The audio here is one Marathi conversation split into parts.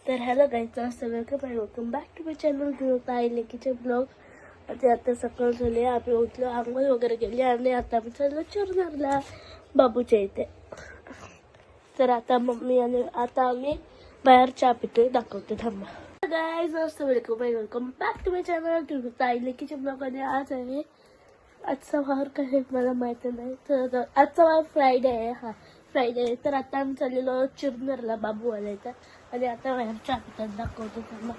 तर hello guys, welcome back to my channel घेऊन आहे लेकीचे ब्लॉग. आता सकाळ झाली, आम्ही उठलो, आंघोळ वगैरे केली आणि आता आम्ही चाललो चुरनारला बाबूच्या इथे. तर आता मम्मी आणि आता आम्ही बाहेर चहा पितोय, दाखवते थांबा. Guys welcome back to my channel घेऊन आहे लेकीचे ब्लॉग. आणि आज आहे, आजचा वार काय आहे मला माहिती नाही, तर आजचा वार फ्रायडे आहे. हा फ्रायडे आहे. तर आता आम्ही चाललेलो चुरनारला बाबू आला इथं. आणि आता बाहेर चहा पितात, दाखवतो त्यांना.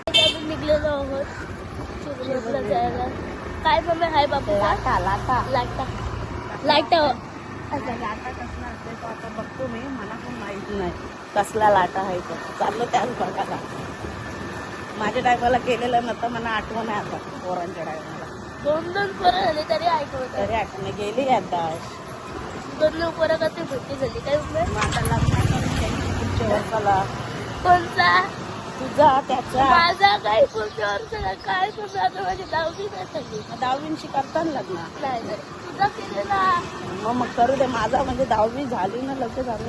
आम्ही निघलेलो आहोत चुरनारला जायला. काय मम्मी हाय बाबू? लाटा लाटा लाटा लाटा आता लाटा कसला असते तो आता बघतो मी, मला पण माहित नाही कसला लाटा आहे तो. चाललो त्याच बघायला. माझ्या टायमाला केलेलं नव्हतं, मला आठवण आहे आता पोरांच्या टायमाला. दोन पोरं झाली तरी ऐकवत, तरी आठवण गेली आता. दोन पोरं का ते भरती झाली काय मम्मी? माझा लग्न करून त्यांची पुढच्या वर्षाला. कोणता? तुझा त्याचा. माझा काय पुढच्या वर्षाला? काय तुम्ही आता माझी 10वी नाही झाली. 10वी करता लग्न नाही तुझा केलेला. मग करू दे. माझा म्हणजे 10वी झाली ना, लग्न झालं.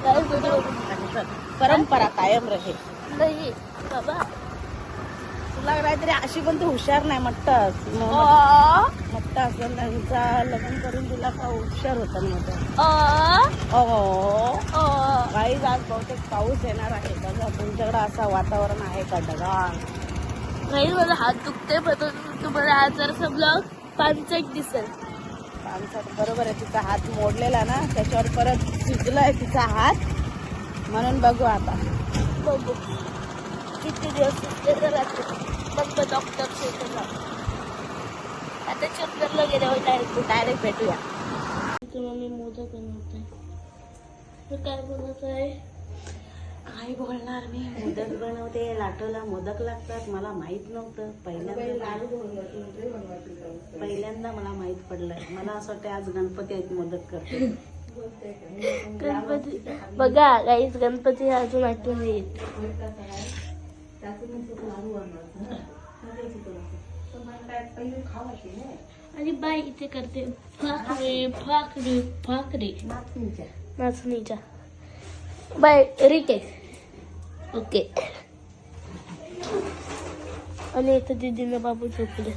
काय तुझं परंपरा कायम रहे. नाही बाबा, तुला काहीतरी अशी पण तू हुशार नाही म्हणतास. म्हटलं असं त्यांचा लग्न करून तुला का हुशार होता नव्हतं. काही आज बहुतेक पाऊस येणार आहे बघा. तुमच्याकडे असं वातावरण आहे का? ढगाळ. नाही, माझा हात दुखते, पण तुम्हाला आज जर ब्लॉग पानचट दिसेल. पानसट बरोबर आहे. तिचा हात मोडलेला ना, त्याच्यावर परत शिजलाय तिचा हात, म्हणून बघू आता. बघू किती दिवस शिजले राहते. मग डॉक्टर शेतला आता चुरनारला गेल्यावर डायरेक्ट भेटूया. मम्मी मोदक बनवते. काय बनवत आहे? काय बोलणार मी. मोदक बनवते. लाटूला मोदक लागतात. मला माहित नव्हतं. पहिल्यांदा मला माहित पडलंय. मला असं वाटतं आज गणपती आहेत मोदक करते. गणपती बघा गाईस, गणपती अजून आठवण येत. आणि बाई इथे करते फाकरी फाकरी फाकरी नाचणीच्या. Bye retake okay. आणि इथं दीदीनं बाबू झोपले.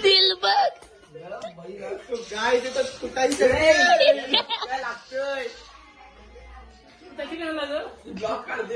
दिल बघ काय ते कुठाही लागतोय. ब्लॉक काढ दे.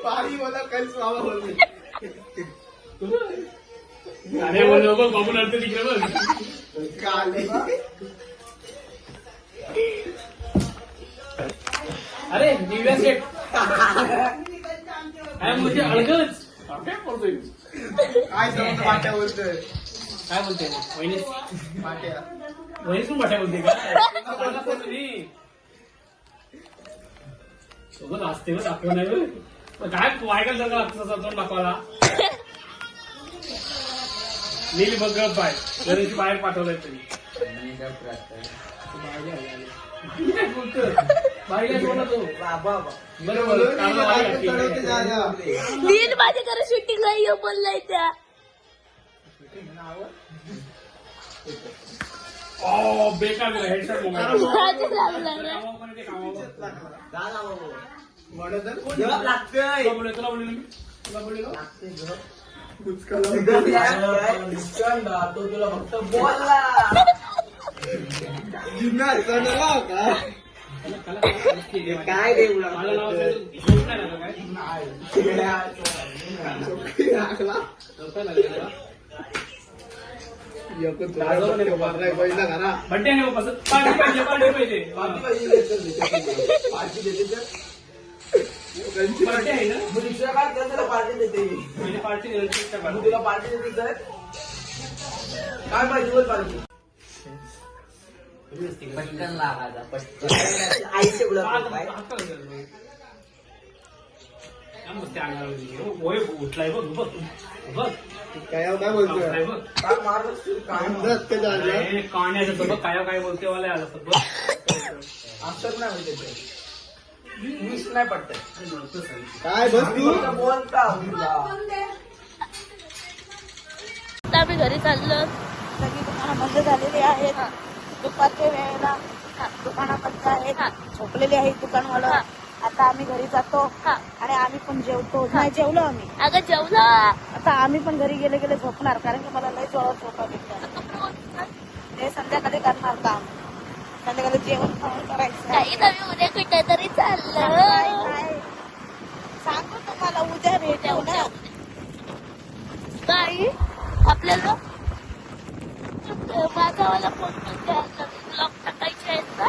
पाणी मला काही स्वावा बोलले. अरे बोल बघ, बाबू लढते तिकडे बघ. अरे दिव्या सेट म्हणजे अडगच काय बोलतोय. काय समज पाट्या बोलतोय. काय बोलते वहिनी? पाट्या वहिनीच पण पाट्या बोलते का? सोबत असते ना, दाखव नाही काय वायकल जर लागतं दाखवायला. नील बघ बाय घरी बाहेर पाठवलंय तरी. नील माझ्या घरी शूटिंग नाही बोललाय त्या. बेकार हेडशॉट आधी लागला ना. लागतंय तुला बोलले तो तुला फक्त बोलला जिंकणार करणार का काय रे पहिला घरा बड्डे नाही पार्टी पाहिजे बड्डे आहे ना दुसऱ्या काय त्याला पार्टी देते पार्टी तुला पार्टी देते तर काय पाहिजे बोल पार्टी पटकन लागायचा पटकन आईचे उठलाय बघ बघ बघ काय बोलतोय काण्याचं बघ काय बोलते वाला आलं बघ असं नाही होते वीस नाही पडत काय बस तू बोलता आता आम्ही घरी चाललो. सगळी दुकानं बंद झालेली आहेत. दुपारच्या वेळेला दुकानं बंद आहेत. झोपलेली आहेत दुकानवाला. आता आम्ही घरी जातो आणि आम्ही पण जेवतो. नाही जेवलो आम्ही. अगं जेवला. आता आम्ही पण घरी गेले झोपणार कारण की मला लय जोरात झोपा भेटतात. ते संध्याकाळी करणार काम. संध्याकाळी जेवण खाऊन करायचं. काही नवी उद्या कुठे तरी चाललं. काय सांगू तुम्हाला उद्या भेटू ना. काही आपल्याला माझावाला फोन ब्लॉग टाकायचे आहेत का?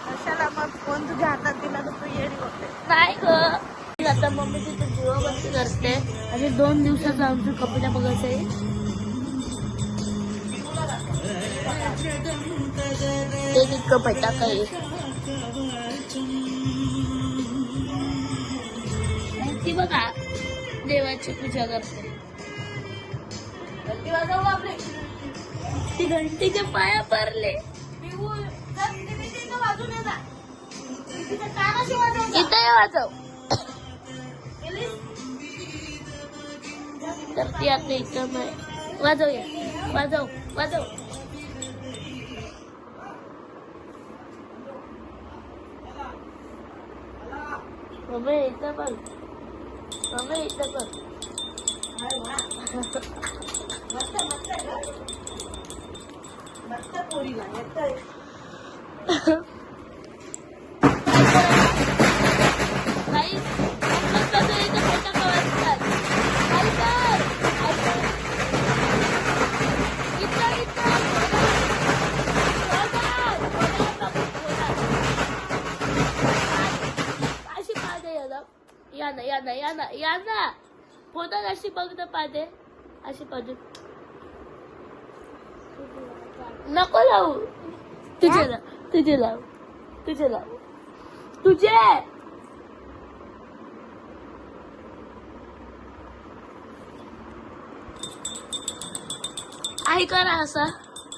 कशाला मग फोन तुझ्या हातात दिला तर तू येडी होते. नाही ग. आता मम्मी तिथे जीवाबंदी करते आणि 2 दिवसाचं आमचं कपडे बघायचं आहे. ते तितकं फटाका आहे. ती बघा देवाची पूजा करते. ती घंटीच्या पाया पडले. इथे वाजव. तर ती आता इथं नाही. वाजवूया. वाजव वाजव. मम्मी इथं बघ. मम्मी इथं बघ. या ना पोतात अशी बघ ना पादे. अशी पादे नको लावू. तुझे लाव. तुझे लाव. तुझे लाव. तुझे हाय कर. असा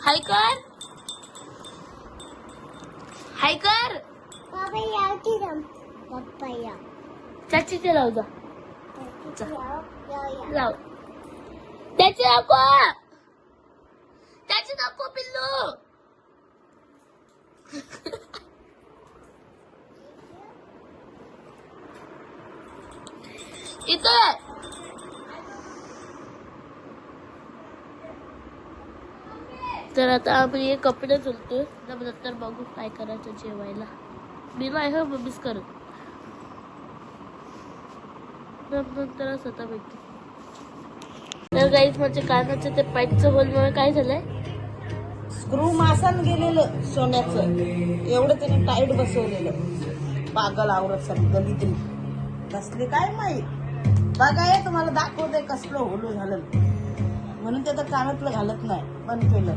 हाय कर. हाय कर. चाचीचे लाव जा. लाव. त्याची नको. त्याची नको पिल्लू. इथे तर आता आम्ही हे कपडे धुतोय. नंतर बघू काय करायचं जेवायला. मी नाही हो मम्मीच करत. नंतरच आता भेटतो. तर गाईस माझ्या कानाचं ते पाईपचं होलमुळे काय झालंय. स्क्रू मासन गेलेलं सोन्याचं. एवढं त्याने टाईट बसवलेलं. पागल आवरत सगळं गलीतली कसली काय माहित. बघा तुम्हाला दाखवते कसलं होलो झालं म्हणून ते तर कानातलं घालत नाही. बंद केलं.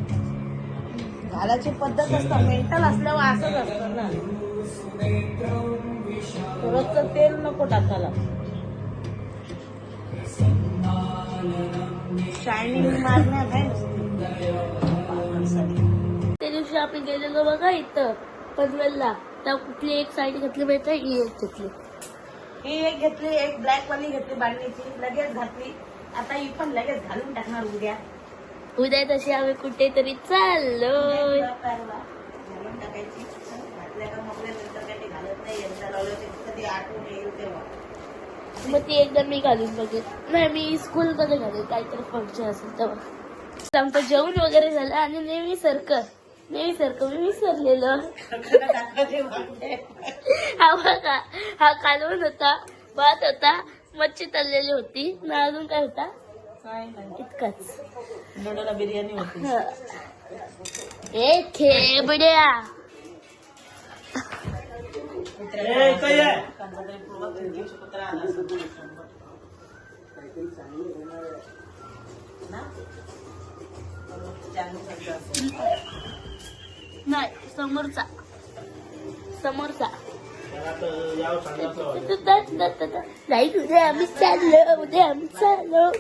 घालायची पद्धत असतं. मेंटल असल्यावर असंच असतं ना. रोजचं तेल नको टाकायला. शायनिंग मारण्यात आहे. त्या दिवशी आम्ही गेलेलो बघा इथं पनवेलला. त्या कुठली एक साईड घेतली माहिती आहे. ही एक घेतली. ही एक घेतली. एक ब्लॅक वाली घेतली बांधणीची. लगेच घातली. आता ही पण लगेच घालून टाकणार उद्या. उद्या तशी आम्ही कुठेतरी चाललोय. घालून टाकायची घातल्या का मोकल्यानंतर काही ते घालत नाही यंदा लावलं ते कधी आठवण येईल तेव्हा. मग ती एकदा मी घालून बघेन. नाही मी स्कूल मध्ये घालेन काहीतरी फंक्शन असेल तेव्हा. आमचं जेवण वगैरे झालं आणि नेहमी सारखं मी विसरलेलं. हा बघा हा कालवण होता, भात होता, मच्छी तळलेली होती ना अजून काय होता काय नाही इतकंच. नोडोला बिर्याणी होती. ए खेबड्या कुत्रा आला नाही समोरचा नाही उद्या आम्ही चाललो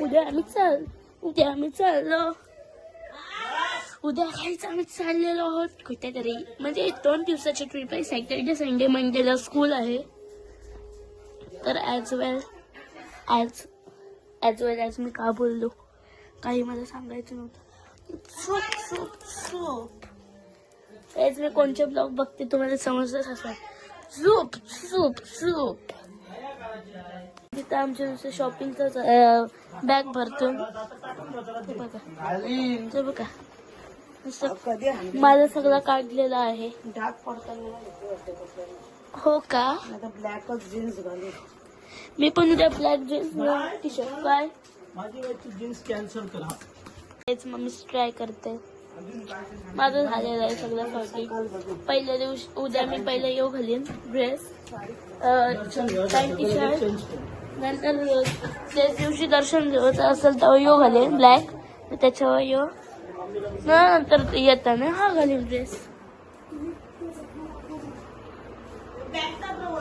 उद्या काहीच आम्ही चाललेलो आहोत कुठेतरी. म्हणजे 2 दिवसाची ट्रिप आहे. सॅटर्डे संडे मंडेला स्कूल आहे. तर ॲज वेल ॲज मी का बोललो काही मला सांगायचं नव्हतं. तेच मी कोणचे ब्लॉग बघते तुम्हाला समजतच असणार. सूप तिथं आमच्या नुसतं शॉपिंगचं बॅग भरतो. ते बघा नुसतं माझं सगळं काढलेलं आहे. डाग पडताना हो का ब्लॅकच जीन्स घालून मी पण उद्या ब्लॅक जीन्स टी शर्ट काय जीन्स कॅन्सल करा. तेच मग मी ट्राय करते. माझं झालेलं आहे सगळं शॉपिंग. पहिल्या दिवशी उद्या मी पहिलं येऊ घालीन ड्रेस पॅन्ट टी शर्ट. नंतर त्याच दिवशी दर्शन घ्यायचं असेल तर यो घालेन ब्लॅक. त्याच्यावर यो नंतर येताना हा घालीन ड्रेस.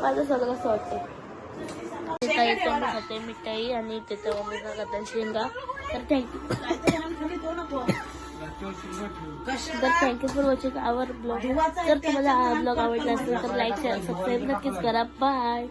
माझं सगळं सॉर्ट आहे. खाते मिठाई आणि त्याच्या मम्मीचा खाते शेंगा. तर thank you for watching our blog. जर तुम्हाला हा ब्लॉग आवडला असेल तर लाईक शेअर सबस्क्राईब नक्कीच करा. बाय.